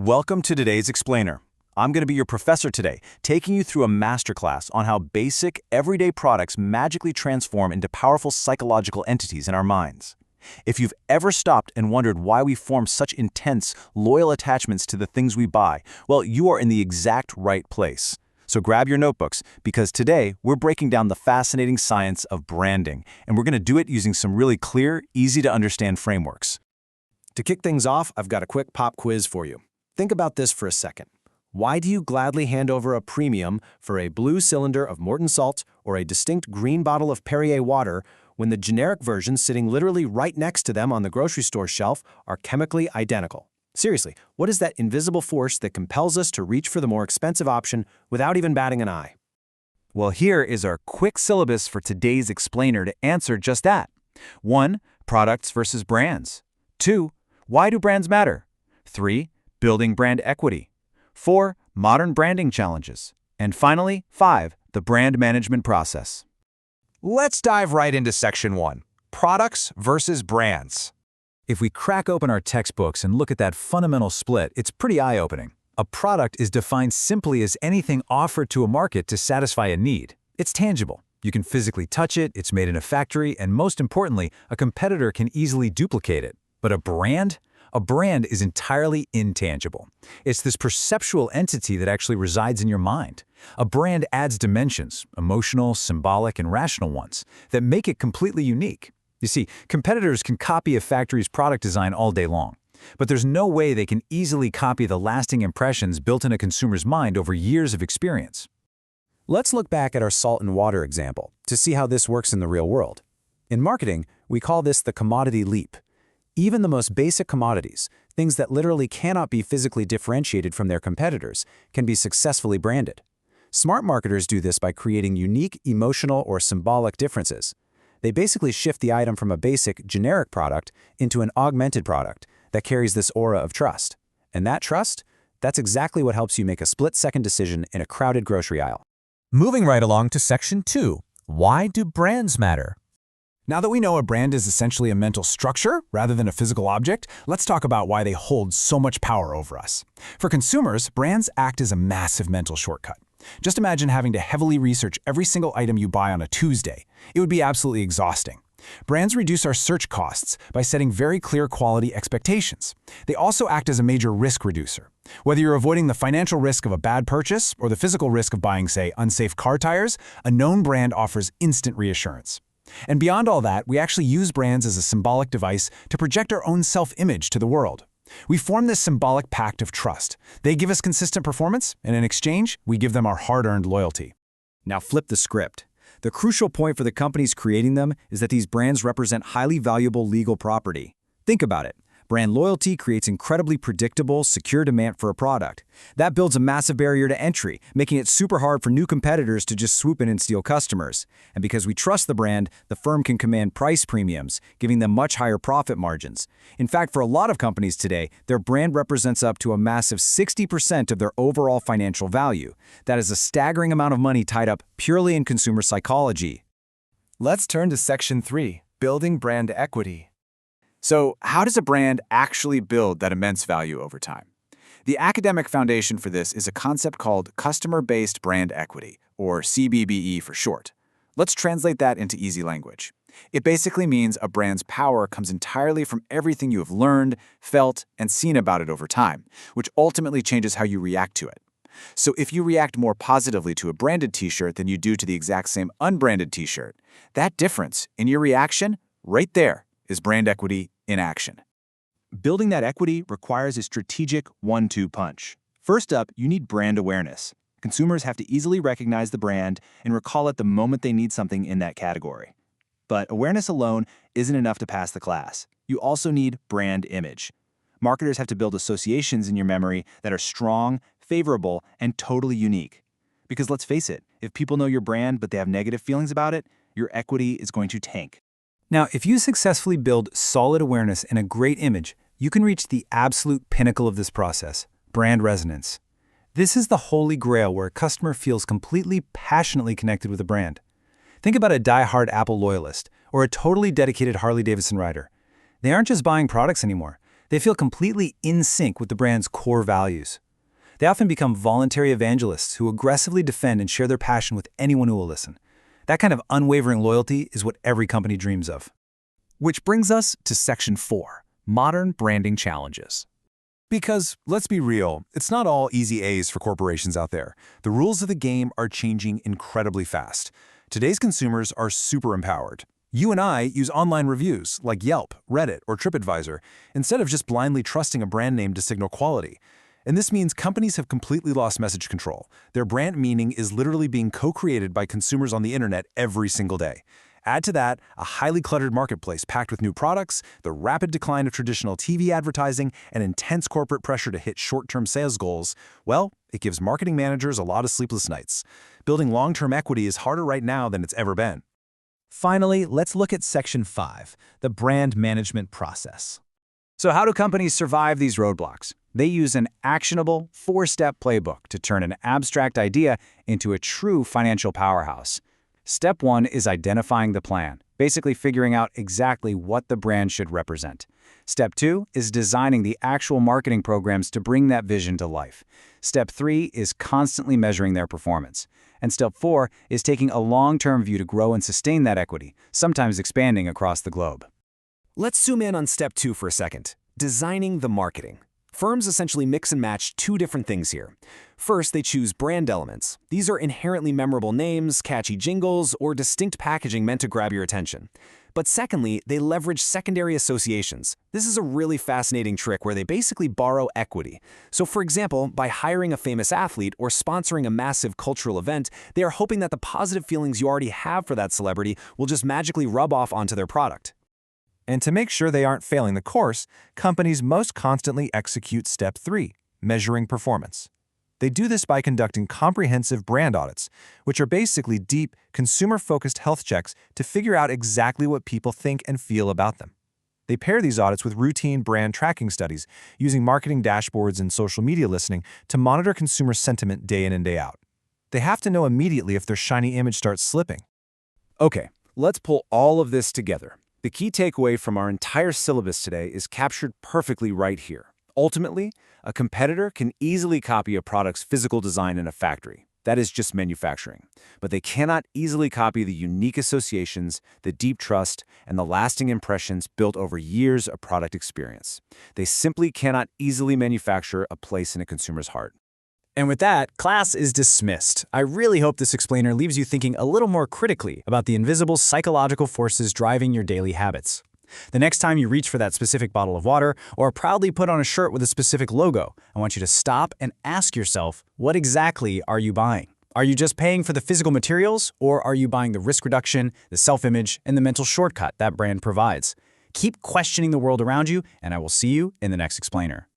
Welcome to today's Explainer. I'm going to be your professor today, taking you through a masterclass on how basic, everyday products magically transform into powerful psychological entities in our minds. If you've ever stopped and wondered why we form such intense, loyal attachments to the things we buy, well, you are in the exact right place. So grab your notebooks, because today we're breaking down the fascinating science of branding, and we're going to do it using some really clear, easy-to-understand frameworks. To kick things off, I've got a quick pop quiz for you. Think about this for a second. Why do you gladly hand over a premium for a blue cylinder of Morton salt or a distinct green bottle of Perrier water when the generic versions sitting literally right next to them on the grocery store shelf are chemically identical? Seriously, what is that invisible force that compels us to reach for the more expensive option without even batting an eye? Well, here is our quick syllabus for today's explainer to answer just that. 1. Products versus brands. 2. Why do brands matter? 3. Building brand equity. 4. Modern branding challenges. And finally, 5. The brand management process. Let's dive right into Section 1, Products versus Brands. If we crack open our textbooks and look at that fundamental split, it's pretty eye-opening. A product is defined simply as anything offered to a market to satisfy a need. It's tangible. You can physically touch it, it's made in a factory, and most importantly, a competitor can easily duplicate it. But a brand? A brand is entirely intangible. It's this perceptual entity that actually resides in your mind. A brand adds dimensions, emotional, symbolic, and rational ones, that make it completely unique. You see, competitors can copy a factory's product design all day long, but there's no way they can easily copy the lasting impressions built in a consumer's mind over years of experience. Let's look back at our salt and water example to see how this works in the real world. In marketing, we call this the commodity leap. Even the most basic commodities, things that literally cannot be physically differentiated from their competitors, can be successfully branded. Smart marketers do this by creating unique emotional or symbolic differences. They basically shift the item from a basic, generic product into an augmented product that carries this aura of trust. And that trust? That's exactly what helps you make a split-second decision in a crowded grocery aisle. Moving right along to Section 2, Why do brands matter? Now that we know a brand is essentially a mental structure rather than a physical object, let's talk about why they hold so much power over us. For consumers, brands act as a massive mental shortcut. Just imagine having to heavily research every single item you buy on a Tuesday. It would be absolutely exhausting. Brands reduce our search costs by setting very clear quality expectations. They also act as a major risk reducer. Whether you're avoiding the financial risk of a bad purchase or the physical risk of buying, say, unsafe car tires, a known brand offers instant reassurance. And beyond all that, we actually use brands as a symbolic device to project our own self-image to the world. We form this symbolic pact of trust. They give us consistent performance, and in exchange, we give them our hard-earned loyalty. Now flip the script. The crucial point for the companies creating them is that these brands represent highly valuable legal property. Think about it. Brand loyalty creates incredibly predictable, secure demand for a product. That builds a massive barrier to entry, making it super hard for new competitors to just swoop in and steal customers. And because we trust the brand, the firm can command price premiums, giving them much higher profit margins. In fact, for a lot of companies today, their brand represents up to a massive 60% of their overall financial value. That is a staggering amount of money tied up purely in consumer psychology. Let's turn to Section 3, Building Brand Equity. So, how does a brand actually build that immense value over time? The academic foundation for this is a concept called customer-based brand equity, or CBBE for short. Let's translate that into easy language. It basically means a brand's power comes entirely from everything you have learned, felt, and seen about it over time, which ultimately changes how you react to it. So if you react more positively to a branded t-shirt than you do to the exact same unbranded t-shirt, that difference in your reaction, right there, is brand equity in action. Building that equity requires a strategic 1-2 punch. First up, you need brand awareness. Consumers have to easily recognize the brand and recall it the moment they need something in that category. But awareness alone isn't enough to pass the class. You also need brand image. Marketers have to build associations in your memory that are strong, favorable, and totally unique. Because let's face it, if people know your brand but they have negative feelings about it, your equity is going to tank. Now, if you successfully build solid awareness and a great image, you can reach the absolute pinnacle of this process, brand resonance. This is the holy grail where a customer feels completely passionately connected with a brand. Think about a die-hard Apple loyalist or a totally dedicated Harley-Davidson rider. They aren't just buying products anymore. They feel completely in sync with the brand's core values. They often become voluntary evangelists who aggressively defend and share their passion with anyone who will listen. That kind of unwavering loyalty is what every company dreams of. Which brings us to Section 4, Modern Branding Challenges. Because, let's be real, it's not all easy A's for corporations out there. The rules of the game are changing incredibly fast. Today's consumers are super empowered. You and I use online reviews like Yelp, Reddit, or TripAdvisor instead of just blindly trusting a brand name to signal quality. And this means companies have completely lost message control. Their brand meaning is literally being co-created by consumers on the internet every single day. Add to that a highly cluttered marketplace packed with new products, the rapid decline of traditional TV advertising, and intense corporate pressure to hit short-term sales goals. Well, it gives marketing managers a lot of sleepless nights. Building long-term equity is harder right now than it's ever been. Finally, let's look at Section 5, the brand management process. So how do companies survive these roadblocks? They use an actionable, 4-step playbook to turn an abstract idea into a true financial powerhouse. Step 1 is identifying the plan, basically figuring out exactly what the brand should represent. Step 2 is designing the actual marketing programs to bring that vision to life. Step 3 is constantly measuring their performance. And Step 4 is taking a long-term view to grow and sustain that equity, sometimes expanding across the globe. Let's zoom in on Step 2 for a second, designing the marketing. Firms essentially mix and match two different things here. First, they choose brand elements. These are inherently memorable names, catchy jingles, or distinct packaging meant to grab your attention. But secondly, they leverage secondary associations. This is a really fascinating trick where they basically borrow equity. So for example, by hiring a famous athlete or sponsoring a massive cultural event, they are hoping that the positive feelings you already have for that celebrity will just magically rub off onto their product. And to make sure they aren't failing the course, companies most constantly execute Step 3, measuring performance. They do this by conducting comprehensive brand audits, which are basically deep, consumer-focused health checks to figure out exactly what people think and feel about them. They pair these audits with routine brand tracking studies, using marketing dashboards and social media listening to monitor consumer sentiment day in and day out. They have to know immediately if their shiny image starts slipping. Okay, let's pull all of this together. The key takeaway from our entire syllabus today is captured perfectly right here. Ultimately, a competitor can easily copy a product's physical design in a factory. That is just manufacturing. But they cannot easily copy the unique associations, the deep trust, and the lasting impressions built over years of product experience. They simply cannot easily manufacture a place in a consumer's heart. And with that, class is dismissed. I really hope this explainer leaves you thinking a little more critically about the invisible psychological forces driving your daily habits. The next time you reach for that specific bottle of water or proudly put on a shirt with a specific logo, I want you to stop and ask yourself, what exactly are you buying? Are you just paying for the physical materials, or are you buying the risk reduction, the self-image, and the mental shortcut that brand provides? Keep questioning the world around you, and I will see you in the next explainer.